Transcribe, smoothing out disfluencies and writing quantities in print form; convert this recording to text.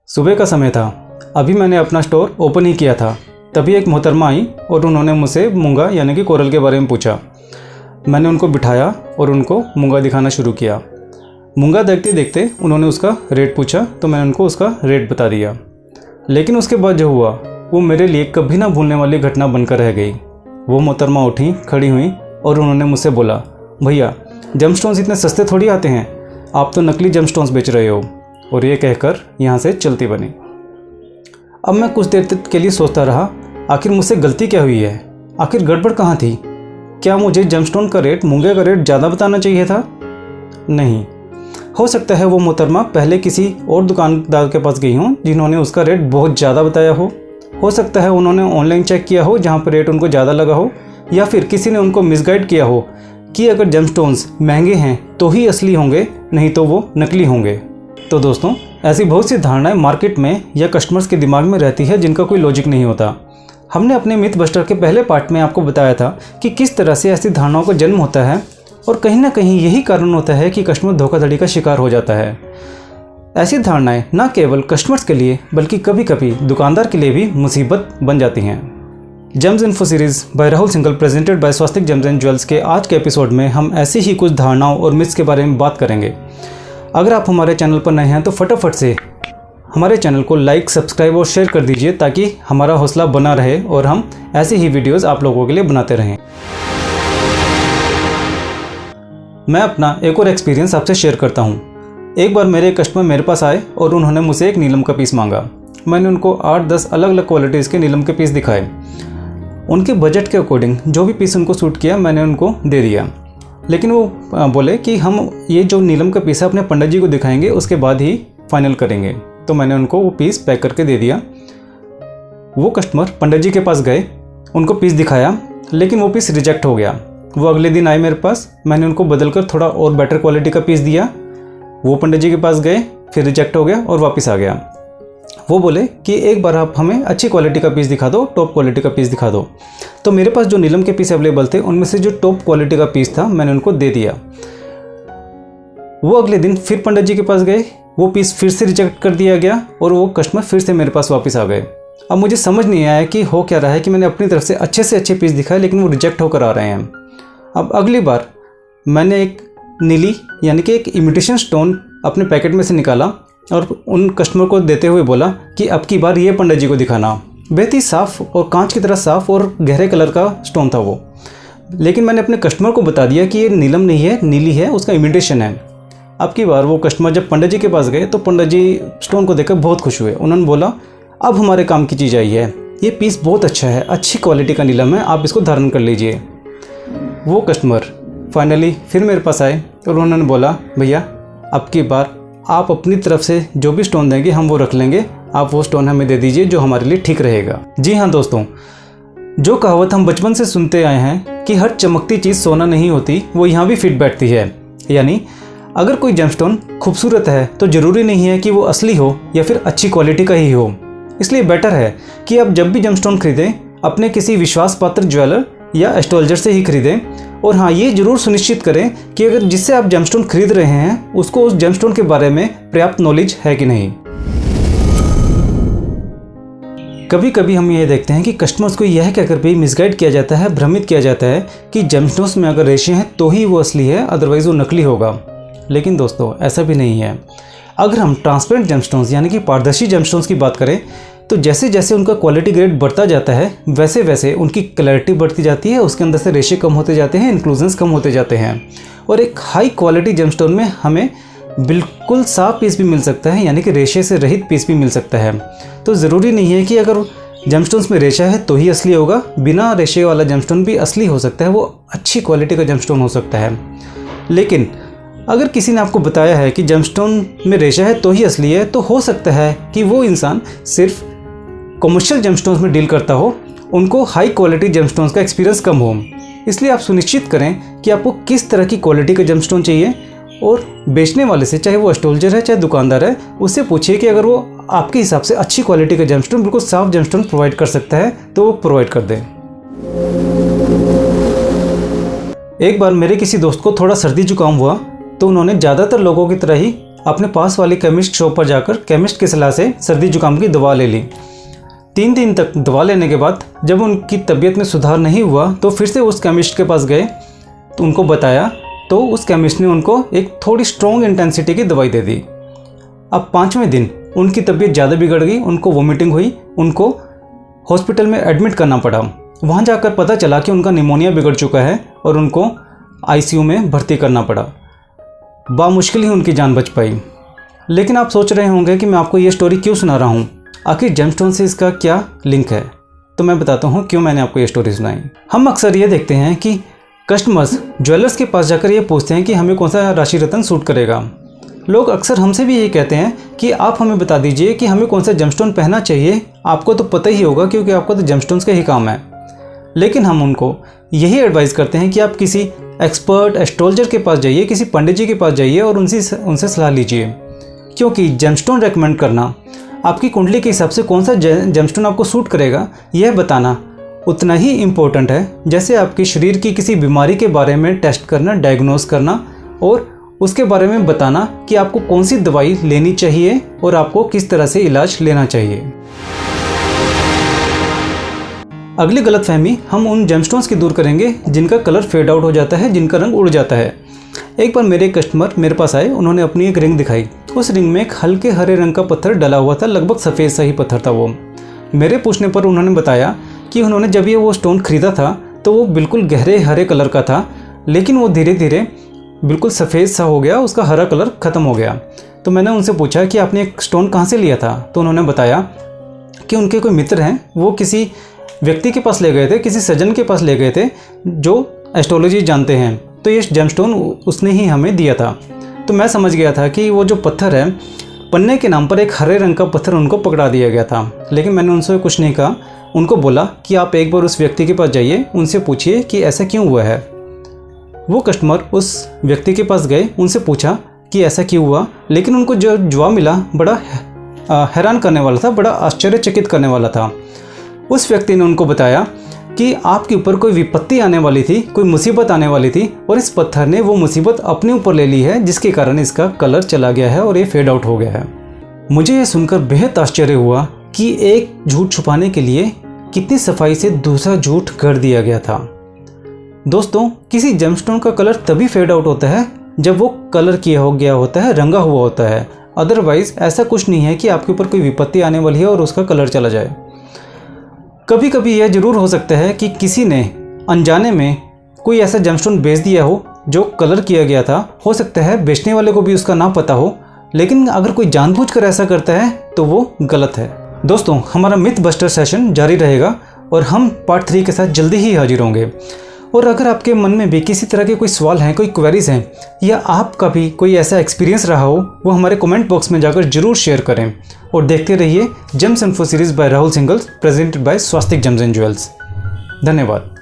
सुबह का समय था। अभी मैंने अपना स्टोर ओपन ही किया था। तभी एक मोहतरमा आई और उन्होंने मुझसे मूंगा यानी कि कोरल के बारे में पूछा। मैंने उनको बिठाया और उनको मूंगा दिखाना शुरू किया। मूंगा देखते देखते उन्होंने उसका रेट पूछा तो मैंने उनको उसका रेट बता दिया। लेकिन उसके बाद जो हुआ वो मेरे लिए कभी ना भूलने वाली घटना बनकर रह गई। वो मोहतरमा उठी, खड़ी हुई और उन्होंने मुझसे बोला, भैया जमस्टोन्स इतने सस्ते थोड़ी आते हैं, आप तो नकली जमस्टोन्स बेच रहे हो। और ये कहकर यहाँ से चलती बनी। अब मैं कुछ देर तक के लिए सोचता रहा, आखिर मुझसे गलती क्या हुई है, आखिर गड़बड़ कहाँ थी। क्या मुझे जमस्टोन का रेट मूंगे का रेट ज़्यादा बताना चाहिए था? नहीं, हो सकता है वो मोहतरमा पहले किसी और दुकानदार के पास गई हों जिन्होंने उसका रेट बहुत ज़्यादा बताया हो सकता है उन्होंने ऑनलाइन चेक किया हो जहाँ पर रेट उनको ज़्यादा लगा हो, या फिर किसी ने उनको मिसगाइड किया हो कि अगर जमस्टोन्स महंगे हैं तो ही असली होंगे, नहीं तो वो नकली होंगे। तो दोस्तों, ऐसी बहुत सी धारणाएं मार्केट में या कस्टमर्स के दिमाग में रहती है जिनका कोई लॉजिक नहीं होता। हमने अपने मिथ बस्टर के पहले पार्ट में आपको बताया था कि किस तरह से ऐसी धारणाओं का जन्म होता है और कहीं ना कहीं यही कारण होता है कि कस्टमर धोखाधड़ी का शिकार हो जाता है। ऐसी धारणाएं न केवल कस्टमर्स के लिए बल्कि कभी कभी दुकानदार के लिए भी मुसीबत बन जाती हैं। Gems info series by Rahul Singhal presented by Swastik gems and jewels के आज के एपिसोड में हम ऐसी ही कुछ धारणाओं और मिथ्स के बारे में बात करेंगे। अगर आप हमारे चैनल पर नए हैं तो फटाफट से हमारे चैनल को लाइक, सब्सक्राइब और शेयर कर दीजिए ताकि हमारा हौसला बना रहे और हम ऐसी ही वीडियोस आप लोगों के लिए बनाते रहें। मैं अपना एक और एक्सपीरियंस आपसे शेयर करता हूँ। एक बार मेरे कस्टमर मेरे पास आए और उन्होंने मुझसे एक नीलम का पीस मांगा। मैंने उनको 8-10 अलग अलग क्वालिटीज़ के नीलम के पीस दिखाए। उनके बजट के अकॉर्डिंग जो भी पीस उनको सूट किया मैंने उनको दे दिया। लेकिन वो बोले कि हम ये जो नीलम का पीस है अपने पंडित जी को दिखाएंगे, उसके बाद ही फाइनल करेंगे। तो मैंने उनको वो पीस पैक करके दे दिया। वो कस्टमर पंडित जी के पास गए, उनको पीस दिखाया, लेकिन वो पीस रिजेक्ट हो गया। वो अगले दिन आए मेरे पास, मैंने उनको बदल कर थोड़ा और बेटर क्वालिटी का पीस दिया। वो पंडित जी के पास गए, फिर रिजेक्ट हो गया और वापस आ गया। वो बोले कि एक बार आप हमें अच्छी क्वालिटी का पीस दिखा दो, टॉप क्वालिटी का पीस दिखा दो। तो मेरे पास जो नीलम के पीस अवेलेबल थे उनमें से जो टॉप क्वालिटी का पीस था मैंने उनको दे दिया। वो अगले दिन फिर पंडित जी के पास गए, वो पीस फिर से रिजेक्ट कर दिया गया और वो कस्टमर फिर से मेरे पास वापस आ गए। अब मुझे समझ नहीं आया कि हो क्या रहा है कि मैंने अपनी तरफ से अच्छे पीस दिखाए लेकिन वो रिजेक्ट होकर आ रहे हैं। अब अगली बार मैंने एक नीली यानी कि एक इमिटेशन स्टोन अपने पैकेट में से निकाला और उन कस्टमर को देते हुए बोला कि अब की बार ये पंडित जी को दिखाना। बेहद ही साफ़ और कांच की तरह साफ़ और गहरे कलर का स्टोन था वो। लेकिन मैंने अपने कस्टमर को बता दिया कि ये नीलम नहीं है, नीली है, उसका इमिटेशन है। अब की बार वो कस्टमर जब पंडित जी के पास गए तो पंडित जी स्टोन को देखकर बहुत खुश हुए। उन्होंने बोला, अब हमारे काम की चीज़ आई है, ये पीस बहुत अच्छा है, अच्छी क्वालिटी का नीलम है, आप इसको धारण कर लीजिए। वो कस्टमर फाइनली फिर मेरे पास आए और उन्होंने बोला, भैया अब की बार आप अपनी तरफ से जो भी स्टोन देंगे हम वो रख लेंगे, आप वो स्टोन हमें दे दीजिए जो हमारे लिए ठीक रहेगा। जी हाँ दोस्तों, जो कहावत हम बचपन से सुनते आए हैं कि हर चमकती चीज़ सोना नहीं होती, वो यहाँ भी फिट बैठती है। यानी अगर कोई जेमस्टोन खूबसूरत है तो ज़रूरी नहीं है कि वो असली हो या फिर अच्छी क्वालिटी का ही हो। इसलिए बेटर है कि आप जब भी जेमस्टोन खरीदें अपने किसी विश्वास पात्र ज्वेलर या एस्ट्रोलॉजर से ही खरीदें। और हाँ, ये जरूर सुनिश्चित करें कि अगर जिससे आप जेमस्टोन खरीद रहे हैं उसको उस जेमस्टोन के बारे में पर्याप्त नॉलेज है कि नहीं। कभी कभी हम ये देखते हैं कि कस्टमर्स को यह कहकर भी मिसगाइड किया जाता है, भ्रमित किया जाता है कि जेमस्टोन्स में अगर रेशे हैं तो ही वो असली है, अदरवाइज वो नकली होगा। लेकिन दोस्तों ऐसा भी नहीं है। अगर हम ट्रांसपेरेंट जेमस्टोन्स यानी कि पारदर्शी जेमस्टोन्स की बात करें तो जैसे जैसे उनका क्वालिटी ग्रेड बढ़ता जाता है वैसे वैसे उनकी क्लैरिटी बढ़ती जाती है, उसके अंदर से रेशे कम होते जाते हैं, इंक्लूजन्स कम होते जाते हैं और एक हाई क्वालिटी जेमस्टोन में हमें बिल्कुल साफ पीस भी मिल सकता है, यानी कि रेशे से रहित पीस भी मिल सकता है। तो ज़रूरी नहीं है कि अगर जेमस्टोन्स में रेशा है तो ही असली होगा, बिना रेशे वाला जेमस्टोन भी असली हो सकता है, वो अच्छी क्वालिटी का जेमस्टोन हो सकता है। लेकिन अगर किसी ने आपको बताया है कि जेमस्टोन में रेशा है तो ही असली है, तो हो सकता है कि वो इंसान सिर्फ कमर्शियल जेमस्टोन्स में डील करता हो, उनको हाई क्वालिटी जेमस्टोन्स का एक्सपीरियंस कम हो। इसलिए आप सुनिश्चित करें कि आपको किस तरह की क्वालिटी का जेमस्टोन चाहिए और बेचने वाले से, चाहे वो एस्ट्रोलॉजर है चाहे दुकानदार है, उससे पूछिए कि अगर वो आपके हिसाब से अच्छी क्वालिटी का जेमस्टोन, बिल्कुल साफ जेमस्टोन प्रोवाइड कर सकता है तो वो प्रोवाइड कर दें। एक बार मेरे किसी दोस्त को थोड़ा सर्दी जुकाम हुआ तो उन्होंने ज़्यादातर लोगों की तरह ही अपने पास वाली केमिस्ट शॉप पर जाकर केमिस्ट की सलाह से सर्दी जुकाम की दवा ले ली। 3 दिन तक दवा लेने के बाद जब उनकी तबीयत में सुधार नहीं हुआ तो फिर से उस केमिस्ट के पास गए तो उनको बताया, तो उस केमिस्ट ने उनको एक थोड़ी स्ट्रॉन्ग इंटेंसिटी की दवाई दे दी। अब 5वें दिन उनकी तबीयत ज़्यादा बिगड़ गई, उनको वोमिटिंग हुई, उनको हॉस्पिटल में एडमिट करना पड़ा। वहाँ जाकर पता चला कि उनका निमोनिया बिगड़ चुका है और उनको आईसीयू में भर्ती करना पड़ा। बामुश्किल ही उनकी जान बच पाई। लेकिन आप सोच रहे होंगे कि मैं आपको ये स्टोरी क्यों सुना रहा हूँ, आखिर जेमस्टोन से इसका क्या लिंक है। तो मैं बताता हूँ क्यों मैंने आपको ये स्टोरी सुनाई। हम अक्सर ये देखते हैं कि कस्टमर्स ज्वेलर्स के पास जाकर ये पूछते हैं कि हमें कौन सा राशि रत्न सूट करेगा। लोग अक्सर हमसे भी यही कहते हैं कि आप हमें बता दीजिए कि हमें कौन सा जेमस्टोन पहनना चाहिए, आपको तो पता ही होगा क्योंकि आपको तो जेमस्टोन्स का ही काम है। लेकिन हम उनको यही एडवाइस करते हैं कि आप किसी एक्सपर्ट एस्ट्रोलॉजर के पास जाइए, किसी पंडित जी के पास जाइए और उनसे सलाह लीजिए, क्योंकि जेमस्टोन रेकमेंड करना, आपकी कुंडली के हिसाब से कौन सा जेमस्टोन आपको सूट करेगा यह बताना उतना ही इम्पोर्टेंट है जैसे आपके शरीर की किसी बीमारी के बारे में टेस्ट करना, डायग्नोस करना और उसके बारे में बताना कि आपको कौन सी दवाई लेनी चाहिए और आपको किस तरह से इलाज लेना चाहिए। अगली गलतफहमी हम उन जेमस्टोन्स की दूर करेंगे जिनका कलर फेड आउट हो जाता है, जिनका रंग उड़ जाता है। एक बार मेरे कस्टमर मेरे पास आए, उन्होंने अपनी एक रिंग दिखाई। उस रिंग में एक हल्के हरे रंग का पत्थर डला हुआ था, लगभग सफ़ेद सा ही पत्थर था वो। मेरे पूछने पर उन्होंने बताया कि उन्होंने जब ये वो स्टोन खरीदा था तो वो बिल्कुल गहरे हरे कलर का था, लेकिन वो धीरे धीरे बिल्कुल सफ़ेद सा हो गया, उसका हरा कलर ख़त्म हो गया। तो मैंने उनसे पूछा कि आपने एक स्टोन कहाँ से लिया था, तो उन्होंने बताया कि उनके कोई मित्र हैं, वो किसी व्यक्ति के पास ले गए थे, किसी सज्जन के पास ले गए थे जो एस्ट्रोलॉजी जानते हैं, तो ये जेमस्टोन उसने ही हमें दिया था। तो मैं समझ गया था कि वो जो पत्थर है, पन्ने के नाम पर एक हरे रंग का पत्थर उनको पकड़ा दिया गया था। लेकिन मैंने उनसे कुछ नहीं कहा, उनको बोला कि आप एक बार उस व्यक्ति के पास जाइए, उनसे पूछिए कि ऐसा क्यों हुआ है। वो कस्टमर उस व्यक्ति के पास गए, उनसे पूछा कि ऐसा क्यों हुआ, लेकिन उनको जो जवाब मिला बड़ा हैरान करने वाला था, बड़ा आश्चर्यचकित करने वाला था। उस व्यक्ति ने उनको बताया कि आपके ऊपर कोई विपत्ति आने वाली थी, कोई मुसीबत आने वाली थी और इस पत्थर ने वो मुसीबत अपने ऊपर ले ली है, जिसके कारण इसका कलर चला गया है और ये फेड आउट हो गया है। मुझे ये सुनकर बेहद आश्चर्य हुआ कि एक झूठ छुपाने के लिए कितनी सफाई से दूसरा झूठ गढ़ दिया गया था। दोस्तों, किसी जेमस्टोन का कलर तभी फेड आउट होता है जब वो कलर किया हो गया होता है, रंगा हुआ होता है। अदरवाइज ऐसा कुछ नहीं है कि आपके ऊपर कोई विपत्ति आने वाली है और उसका कलर चला जाए। कभी कभी यह जरूर हो सकता है कि किसी ने अनजाने में कोई ऐसा जेमस्टोन बेच दिया हो जो कलर किया गया था। हो सकता है बेचने वाले को भी उसका ना पता हो, लेकिन अगर कोई जानबूझकर ऐसा करता है तो वो गलत है। दोस्तों, हमारा मिथ बस्टर सेशन जारी रहेगा और हम पार्ट 3 के साथ जल्दी ही हाजिर होंगे। और अगर आपके मन में भी किसी तरह के कोई सवाल हैं, कोई क्वेरीज हैं, या आपका भी कोई ऐसा एक्सपीरियंस रहा हो, वो हमारे कमेंट बॉक्स में जाकर जरूर शेयर करें। और देखते रहिए gems info series by Rahul Singhal, presented by Swastik gems and jewels. धन्यवाद।